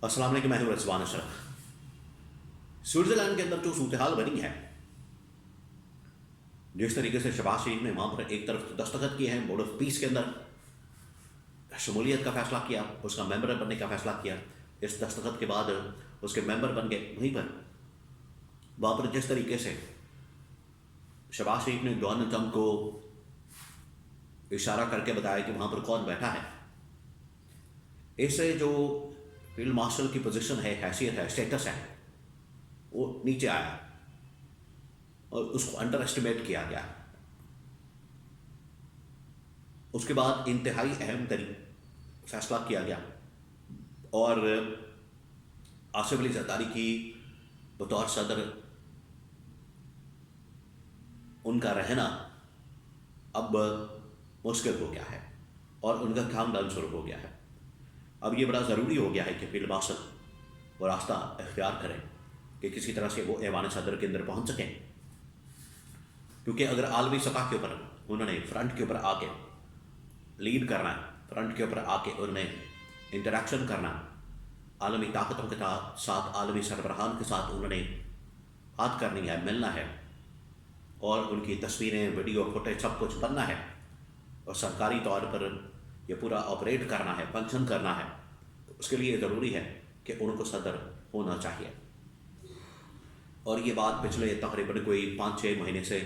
السلام علیکم، میں ہوں رضوان اشرف۔ سوئٹزرلینڈ کے اندر جو صورتحال بنی ہے، جس طریقے سے شہباز شریف نے وہاں پر ایک طرف دستخط کیے ہیں بورڈ آف پیس کے اندر، شمولیت کا فیصلہ کیا، اس کا ممبر بننے کا فیصلہ کیا، اس دستخط کے بعد اس کے ممبر بن گئے، وہیں پر وہاں پر جس طریقے سے شہباز شریف نے ڈونلڈ ٹرمپ کو اشارہ کر کے بتایا کہ وہاں پر کون بیٹھا ہے، اس سے جو فیلڈ مارشل کی پوزیشن ہے، حیثیت ہے، اسٹیٹس ہے، وہ نیچے آیا اور اس کو انڈر اسٹیمیٹ کیا گیا۔ اس کے بعد انتہائی اہم ترین فیصلہ کیا گیا اور آصف علی زرداری کی بطور صدر ان کا رہنا اب مشکل ہو گیا ہے اور ان کا کام ڈاؤن شروع ہو گیا ہے۔ اب یہ بڑا ضروری ہو گیا ہے کہ فیلڈ مارشل وہ راستہ اختیار کریں کہ کسی طرح سے وہ ایوان صدر کے اندر پہنچ سکیں، کیونکہ اگر عالمی سطح کے اوپر انہوں نے فرنٹ کے اوپر آ کے لیڈ کرنا ہے، فرنٹ کے اوپر آ کے انہوں نے انٹریکشن کرنا، عالمی طاقتوں کے ساتھ، عالمی سربراہان کے ساتھ انہوں نے بات کرنی ہے، ملنا ہے اور ان کی تصویریں، ویڈیو، فوٹیج سب کچھ بننا ہے اور سرکاری طور پر یہ پورا آپریٹ کرنا ہے، فنکشن کرنا ہے، تو اس کے لیے ضروری ہے کہ ان کو صدر ہونا چاہیے۔ اور یہ بات پچھلے تقریباً کوئی 5-6 مہینے سے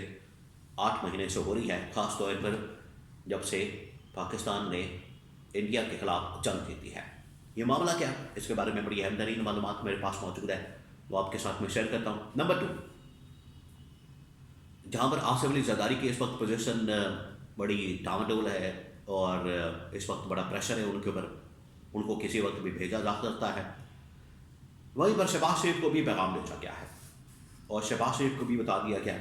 8 مہینے سے ہو رہی ہے، خاص طور پر جب سے پاکستان نے انڈیا کے خلاف جنگ جیتی ہے۔ یہ معاملہ کیا ہے، اس کے بارے میں بڑی اہم ترین معلومات میرے پاس موجود ہے، وہ آپ کے ساتھ میں شیئر کرتا ہوں۔ نمبر 2، جہاں پر آصف علی زرداری کی اس وقت پوزیشن بڑی ڈاواڈول ہے اور اس وقت بڑا پریشر ہے ان کے اوپر، ان کو کسی وقت بھی بھیجا جا سکتا ہے، وہیں پر شہباز شریف کو بھی پیغام بھیجا گیا ہے اور شہباز شریف کو بھی بتا دیا گیا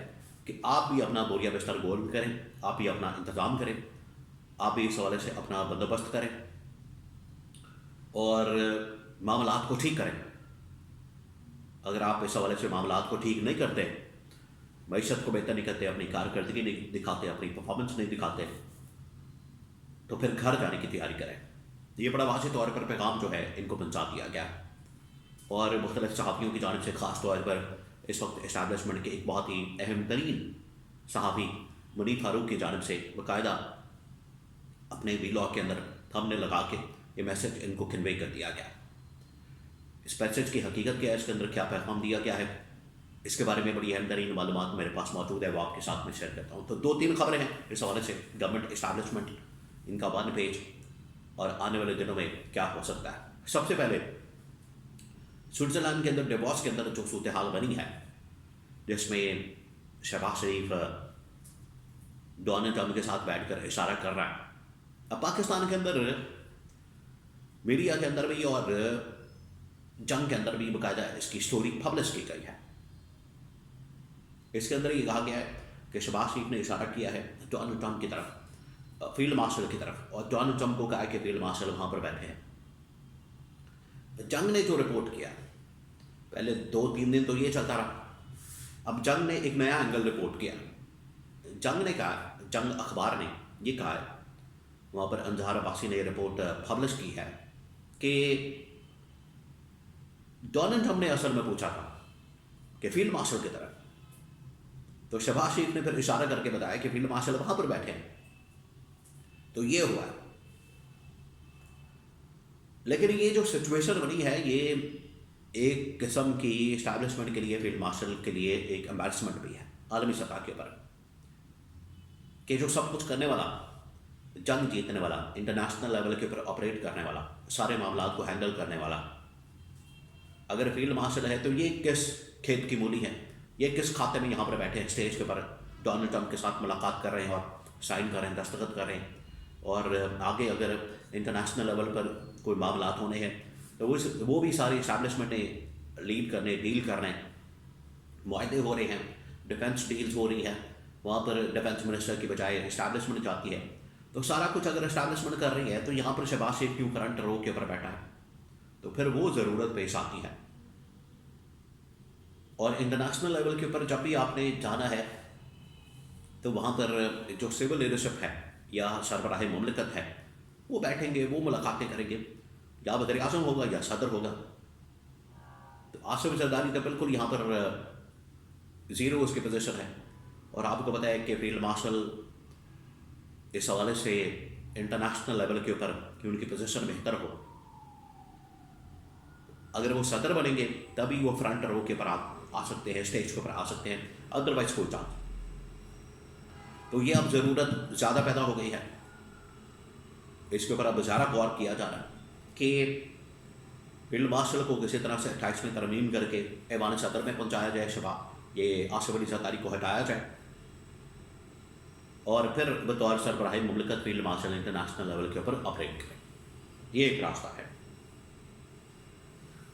کہ آپ بھی اپنا بوریا بستر گول کریں، آپ بھی اپنا انتظام کریں، آپ بھی اس حوالے سے اپنا بندوبست کریں اور معاملات کو ٹھیک کریں۔ اگر آپ اس حوالے سے معاملات کو ٹھیک نہیں کرتے، معیشت کو بہتر نہیں کرتے، اپنی کارکردگی نہیں دکھاتے، اپنی پرفارمنس نہیں دکھاتے، تو پھر گھر جانے کی تیاری کریں۔ یہ بڑا واضح طور پر پیغام جو ہے ان کو پہنچا دیا گیا اور مختلف صحافیوں کی جانب سے، خاص طور پر اس وقت اسٹیبلشمنٹ کے ایک بہت ہی اہم ترین صحافی منیب فاروق کی جانب سے باقاعدہ اپنے ویلاگ کے اندر تھم نے لگا کے یہ میسج ان کو کنوے کر دیا گیا۔ اس میسج کی حقیقت کیا ہے، اس کے اندر کیا پیغام دیا گیا ہے، اس کے بارے میں بڑی اہم ترین معلومات میرے پاس موجود ہے، وہ آپ کے ساتھ میں شیئر کرتا ہوں۔ تو 2-3 خبریں ہیں اس حوالے سے، گورنمنٹ اسٹیبلشمنٹ، ان کا 1 پیج اور آنے والے دنوں میں کیا ہو سکتا ہے۔ سب سے پہلے سوئٹزرلینڈ کے اندر ڈیووس کے اندر جو صورتحال بنی ہے، جس میں شہباز شریف ڈونلڈ ٹرمپ کے ساتھ بیٹھ کر اشارہ کر رہا ہے، اب پاکستان کے اندر میڈیا کے اندر بھی اور جنگ کے اندر بھی باقاعدہ اس کی سٹوری پبلش کی گئی ہے۔ اس کے اندر یہ کہا گیا ہے کہ شہباز شریف نے اشارہ کیا ہے ڈونلڈ ٹرمپ کی طرف، فیلڈ مارشل کی طرف، اور ڈونلڈ ٹرمپ کو کہا ہے کہ فیلڈ مارشل وہاں پر بیٹھے ہیں۔ جنگ نے جو رپورٹ کیا، پہلے 2-3 دن تو یہ چلتا رہا، اب جنگ نے ایک نیا اینگل رپورٹ کیا۔ جنگ نے کہا، جنگ اخبار نے یہ کہا ہے، وہاں پر انظہار عباسی نے یہ رپورٹ پبلش کی ہے کہ ڈونلڈ ٹرمپ نے اصل میں پوچھا تھا کہ فیلڈ مارشل کی طرف، تو شہباز شریف نے پھر اشارہ کر کے بتایا کہ فیلڈ مارشل وہاں پر بیٹھے ہیں، تو یہ ہوا ہے۔ لیکن یہ جو سچویشن بنی ہے، یہ ایک قسم کی اسٹیبلشمنٹ کے لیے، فیلڈ مارشل کے لیے ایک امبیرسمنٹ بھی ہے عالمی سطح کے اوپر، کہ جو سب کچھ کرنے والا، جنگ جیتنے والا، انٹرنیشنل لیول کے اوپر آپریٹ کرنے والا، سارے معاملات کو ہینڈل کرنے والا، اگر فیلڈ مارشل ہے تو یہ کس کھیت کی مولی ہے، یہ کس کھاتے میں یہاں پر بیٹھے ہیں اسٹیج کے اوپر ڈونلڈ ٹرمپ کے ساتھ ملاقات کر رہے ہیں اور سائن کر رہے ہیں، دستخط کر رہے ہیں، اور آگے اگر انٹرنیشنل لیول پر کوئی معاملات ہونے ہیں تو وہ بھی ساری اسٹیبلشمنٹیں لیڈ کرنے، ڈیل کرنے، معاہدے ہو رہے ہیں، ڈیفنس ڈیلز ہو رہی ہیں، وہاں پر ڈیفنس منسٹر کی بجائے اسٹیبلشمنٹ جاتی ہے، تو سارا کچھ اگر اسٹیبلشمنٹ کر رہی ہے تو یہاں پر شہباز شریف کیوں کرنٹ رو کے اوپر بیٹھا ہے، تو پھر وہ ضرورت پیش آتی ہے۔ اور انٹرنیشنل لیول کے اوپر جب بھی آپ نے جانا ہے تو وہاں پر جو سول لیڈرشپ ہے یا سربراہ مملکت ہے، وہ بیٹھیں گے، وہ ملاقاتیں کریں گے، یا وزیر اعظم ہوگا یا صدر ہوگا، تو آصف زرداری تو بالکل یہاں پر زیرو اس کی پوزیشن ہے. اور آپ کو پتہ ہے کہ فیلڈ مارشل اس حوالے سے انٹرنیشنل لیول کے اوپر کہ ان کی پوزیشن بہتر ہو، اگر وہ صدر بنیں گے تبھی وہ فرنٹ رو کے اوپر آ سکتے ہیں، اسٹیج کے اوپر آ سکتے ہیں، ادروائز کوئی چانس. تو یہ اب ضرورت زیادہ پیدا ہو گئی ہے، اس کے اوپر اب زیادہ غور کیا جا رہا ہے کہ فیلڈ مارشل کو کسی طرح سے 28 میں ترمیم کر کے ایوان صدر میں پہنچایا جائے، یہ آصف علی زرداری کو ہٹایا جائے، اور پھر بطور سربراہ مملکت فیلڈ مارشل انٹرنیشنل لیول کے اوپر آپریٹ کریں. یہ ایک راستہ ہے.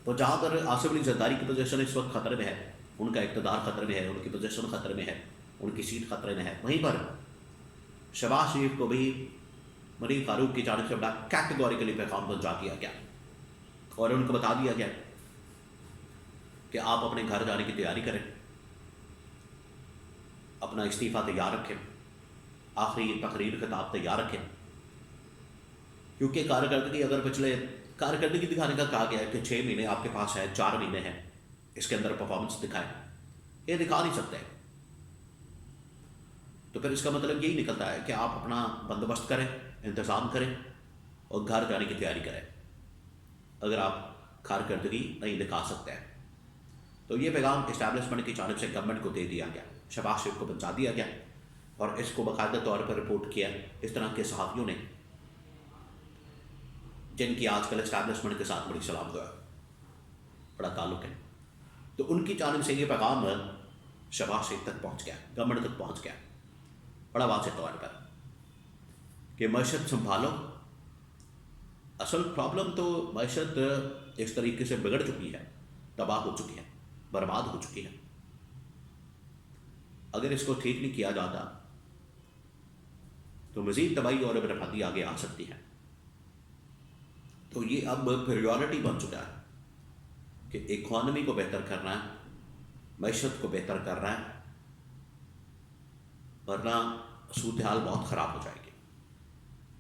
تو جہاں پر آصف علی زرداری کی پوزیشن اس وقت خطرے میں ہے، ان کا اقتدار خطرے میں ہے، ان کی پوزیشن خطرے میں ہے، ان کی سیٹ خطرے میں ہے، وہیں پر شہباز شریف کو بھی مریم فاروق کی جانب سے بڑا کیٹیگوریکلی پیغام پہنچا دیا گیا اور ان کو بتا دیا گیا کہ آپ اپنے گھر جانے کی تیاری کریں، اپنا استعفیٰ تیار رکھیں، آخری تقریر خطاب تیار رکھیں، کیونکہ کارکردگی اگر پچھلے کارکردگی دکھانے کا کہا گیا ہے کہ 6 مہینے آپ کے پاس ہے، 4 مہینے ہیں، اس کے اندر پرفارمنس دکھائیں، یہ دکھا نہیں سکتے. تو پھر اس کا مطلب یہی نکلتا ہے کہ آپ اپنا بندوبست کریں، انتظام کریں اور گھر جانے کی تیاری کریں اگر آپ کارکردگی نہیں دکھا سکتے ہیں. تو یہ پیغام اسٹیبلشمنٹ کی جانب سے گورنمنٹ کو دے دیا گیا، شہباز شریف کو پہنچا دیا گیا، اور اس کو باقاعدہ طور پر رپورٹ کیا اس طرح کے صحافیوں نے جن کی آج کل اسٹیبلشمنٹ کے ساتھ بڑی سلام دعا بڑا تعلق ہے. تو ان کی جانب سے یہ پیغام شہباز شریف تک پہنچ گیا، گورنمنٹ تک پہنچ گیا بڑا واضح طور پر کہ معیشت سنبھالو. اصل پرابلم تو معیشت اس طریقے سے بگڑ چکی ہے، تباہ ہو چکی ہے، برباد ہو چکی ہے. اگر اس کو ٹھیک نہیں کیا جاتا تو مزید تباہی اور بربادی آگے آ سکتی ہے. تو یہ اب پریورٹی بن چکا ہے کہ اکانومی کو بہتر کرنا ہے، معیشت کو بہتر کرنا ہے، ورنہ صورتحال بہت خراب ہو جائے گی.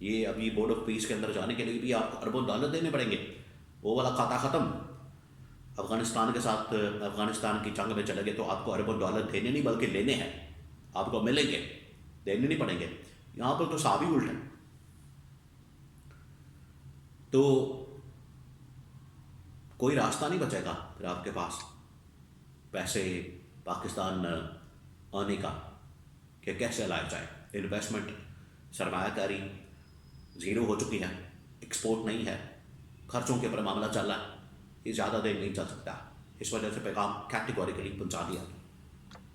یہ ابھی بورڈ آف پیس کے اندر جانے کے لیے بھی آپ کو اربوں ڈالر دینے پڑیں گے. وہ والا کھاتا ختم. افغانستان کے ساتھ افغانستان کی جنگ میں چلے گئے تو آپ کو اربوں ڈالر دینے نہیں بلکہ لینے ہیں، آپ کو ملیں گے، دینے نہیں پڑیں گے. یہاں پر تو صاحب ہی الٹ ہے. تو کوئی راستہ نہیں بچے گا پھر آپ کے پاس پیسے پاکستان آنے کا کہ کیسے لائے جائے. انویسٹمنٹ، سرمایہ کاری زیرو ہو چکی ہے، ایکسپورٹ نہیں ہے، خرچوں کے اوپر معاملہ چل رہا ہے. یہ زیادہ دیر نہیں چل سکتا. اس وجہ سے پیغام کیٹیگوریکلی پہنچا دیا.